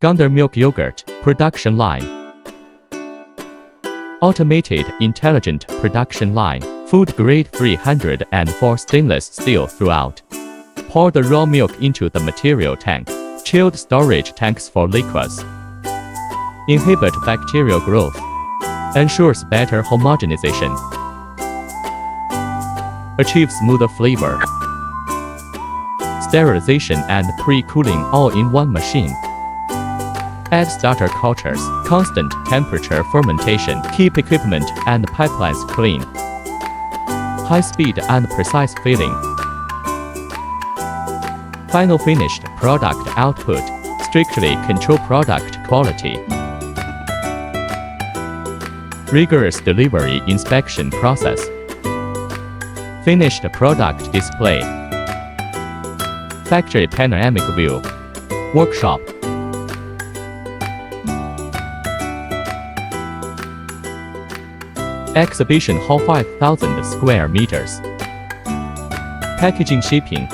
Gondor milk yogurt production line. Automated intelligent production line. Food grade 304 stainless steel throughout. Pour the raw milk into the material tank. Chilled storage tanks for liquids. Inhibit bacterial growth. Ensures better homogenization. Achieve smoother flavor. Sterilization and pre-cooling all in one machine. Add starter cultures, constant temperature fermentation, keep equipment and pipelines clean. High speed and precise filling. Final finished product output. Strictly control product quality. Rigorous delivery inspection process. Finished product display. Factory panoramic view. Workshop. Exhibition hall 5,000 square meters. Packaging shipping.